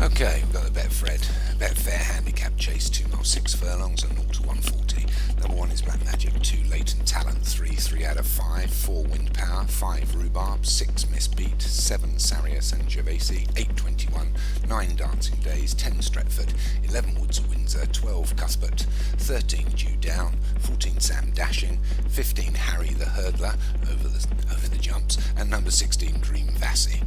Okay, we've got the Betfair Handicap chase, 2 miles 6 furlongs and 0 to 140. Number 1 is Black Magic, 2 Latent Talent, 3 out of 5, 4 Wind Power, 5 Rhubarb, 6 Misbeat, 7 Sarius and Gervasi, 8 21, 9 Dancing Days, 10 Stretford, 11 Woods of Windsor, 12 Cuthbert, 13 Dew Down, 14 Sam Dashing, 15 Harry the Hurdler over the jumps, and number 16 Dream Vassy.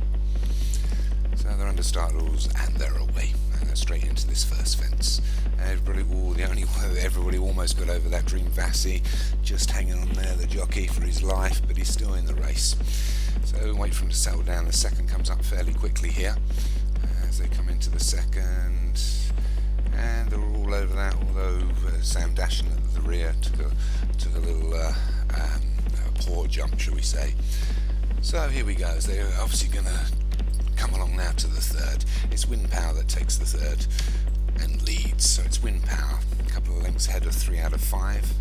So they're under start rules and they're away, and they're straight into this first fence. Everybody almost got over that Dream Vassy, just hanging on there, the jockey, for his life, but he's still in the race. So wait for him to settle down. The second comes up fairly quickly here as they come into the second, and they're all over that. Although Sam Dashing at the rear took a little poor jump, shall we say. So here we go. They're obviously going to come along now to the third. It's Wind Power that takes the third and leads. So it's Wind Power, a couple of lengths ahead of 3 out of 5,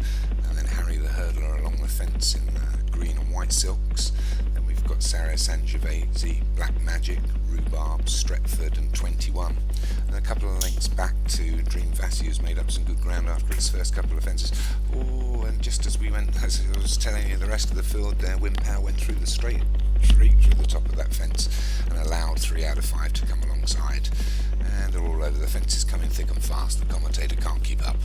and then Harry the Hurdler along the fence in green and white silks. Then we've got Sarius and Gervasi, Black Magic, Rhubarb, Stretford and 21. And a couple of lengths back to Dream Vassy, who's made up some good ground after its first couple of fences. Oh, and just as I was telling you, the rest of the field there, Wind Power went through the straight through the top of that fence and allowed 3 out of 5 to come alongside, and they're all over. The fence is coming thick and fast. The commentator can't keep up.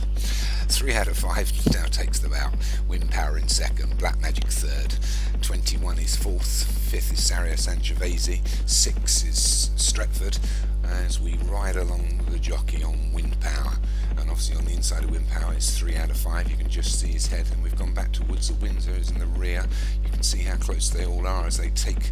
3 out of 5 now takes them out. Wind Power in second, Black Magic third, 21 is fourth, 5th is Sarius and Gervasi, 6 is Stretford, as we ride along the jockey on Wind Power. And obviously on the inside of Wind Power is 3 out of 5. You can just see his head, and we've gone back to Woods of Windsor, who's in the rear. You can see how close they all are as they take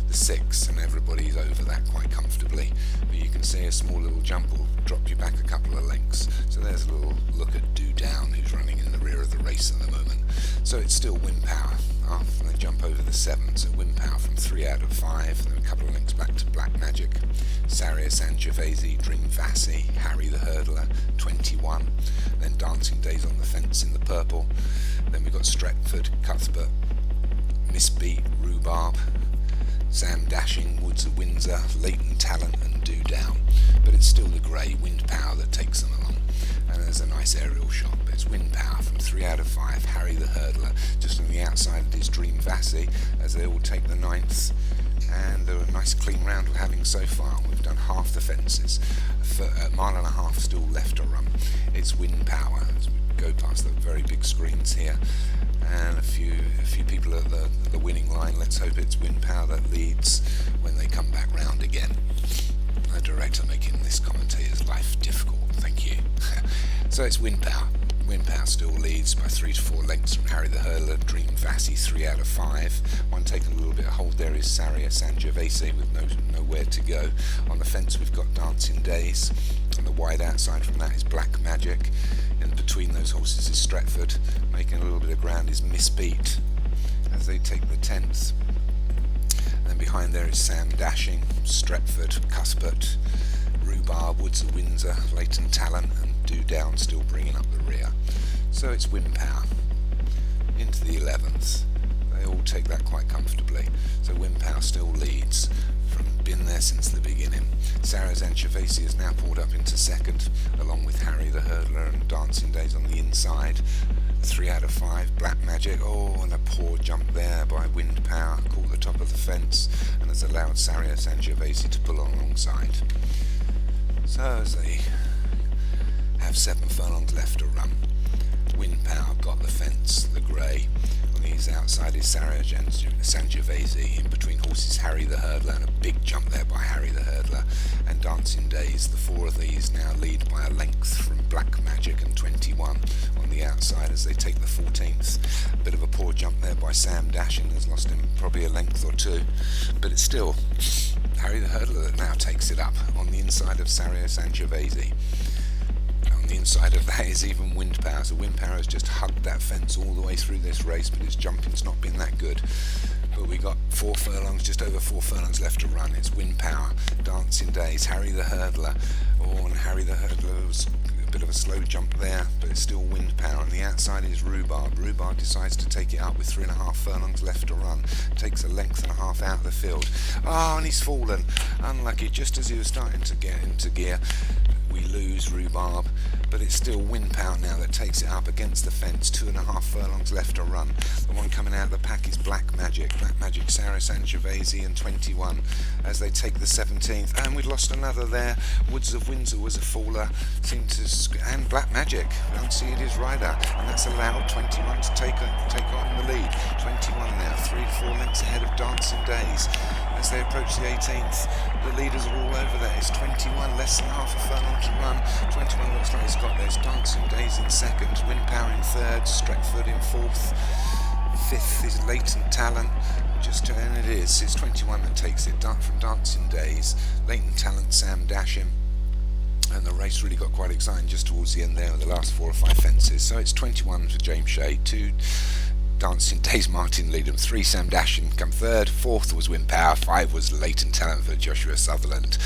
the 6, and everybody's over that quite comfortably. But you can see a small little jump will drop you back a couple of lengths. So there's a little look at Dew Down, who's running in the rear of the race at the moment. So it's still Wind Power after they jump over the 7. So Wind Power from 3 out of 5, and then a couple of lengths back to Black Magic, Sarius and Gervasi, Dream Vassy, Harry the Hurdler, 21. Then Dancing Days on the fence in the purple. Then we've got Stretford, Cuthbert, Misbeat, Rhubarb, Sam Dashing, Woods of Windsor, Latent Talent and Dew Down. But it's still the grey Wind Power that takes them along. And there's a nice aerial shot. But it's Wind Power from 3 out of 5, Harry the Hurdler just on the outside of his Dream Vassy as they all take the 9th. And a nice clean round we're having so far. We've done half the fences, a mile and a half still left to run. It's Wind Power as we go past the very big screens here, and a few people at the winning line. Let's hope it's Wind Power that leads when they come back round again. The director making this commentator's life difficult, thank you. So it's Wind Power. Wind Power still leads by 3 to 4 lengths from Harry the Hurdler, Dream Vassy 3 out of 5. One taking a little bit of hold there is Sarius and Gervasi with nowhere to go. On the fence we've got Dancing Days, and the wide outside from that is Black Magic. In between those horses is Stretford. Making a little bit of ground is Misbeat as they take the 10th. And then behind there is Sam Dashing, Stretford, Cuthbert, Rhubarb, Woods of Windsor, Latent Talent and Dew Down still bringing up the rear. So it's Wind Power into the 11th. They all take that quite comfortably. So Wind Power still leads, from been there since the beginning. Sarius and Gervasi is now pulled up into second, along with Harry the Hurdler and Dancing Days on the inside. 3 out of 5, Black Magic. Oh, and a poor jump there by Wind Power, caught the top of the fence and has allowed Sarius and Gervasi to pull on alongside. So as they have 7 furlongs left to run, Wind Power got the fence, the grey. On his outside is Sarius and Gervasi. In between horses Harry the Hurdler, and a big jump there by Harry the Hurdler and Dancing Days. The 4 of these now lead by a length from Black Magic and 21 on the outside as they take the 14th. A bit of a poor jump there by Sam Dashing, has lost him probably a length or 2, but it's still Harry the Hurdler that now takes it up on the inside of Sarius and Gervasi. On the inside of that is even Wind Power. So Wind Power has just hugged that fence all the way through this race, but its jumping's not been that good. but we got 4 furlongs, just over 4 furlongs left to run. It's Wind Power, Dancing Days, Harry the Hurdler. Oh, and Harry the Hurdler was a bit of a slow jump there, but it's still Wind Power. On the outside is Rhubarb. Rhubarb decides to take it up with 3.5 furlongs left to run. Takes a length and a half out of the field. Oh, and he's fallen. Unlucky, just as he was starting to get into gear. We lose Rhubarb, but it's still Wind Power now that takes it up against the fence. 2.5 furlongs left to run. The one coming out of the pack is Black Magic. Black Magic, Sarah Sangiovese and 21 as they take the 17th. And we'd lost another there. Woods of Windsor was a faller. And Black Magic, we don't see it is rider, and that's allowed 21 to take on the lead. 21 now, 3 to 4 lengths ahead of Dancing Days. As they approach the 18th, the leaders are all over there. It's 21, less than half a furlong to run. 21 looks like it's got this. Dancing Days in second, Wind Power in third, Stretford in fourth. Fifth is Latent Talent. And it is. It's 21 that takes it from Dancing Days. Latent Talent, Sam Dasham. And the race really got quite exciting just towards the end there with the last 4 or 5 fences. So it's 21 for James Shea, 2 Dancing Days, Martin Leadham, 3 Sam Dasham come third, 4th was Wind Power, 5 was Latent Talent for Joshua Sutherland.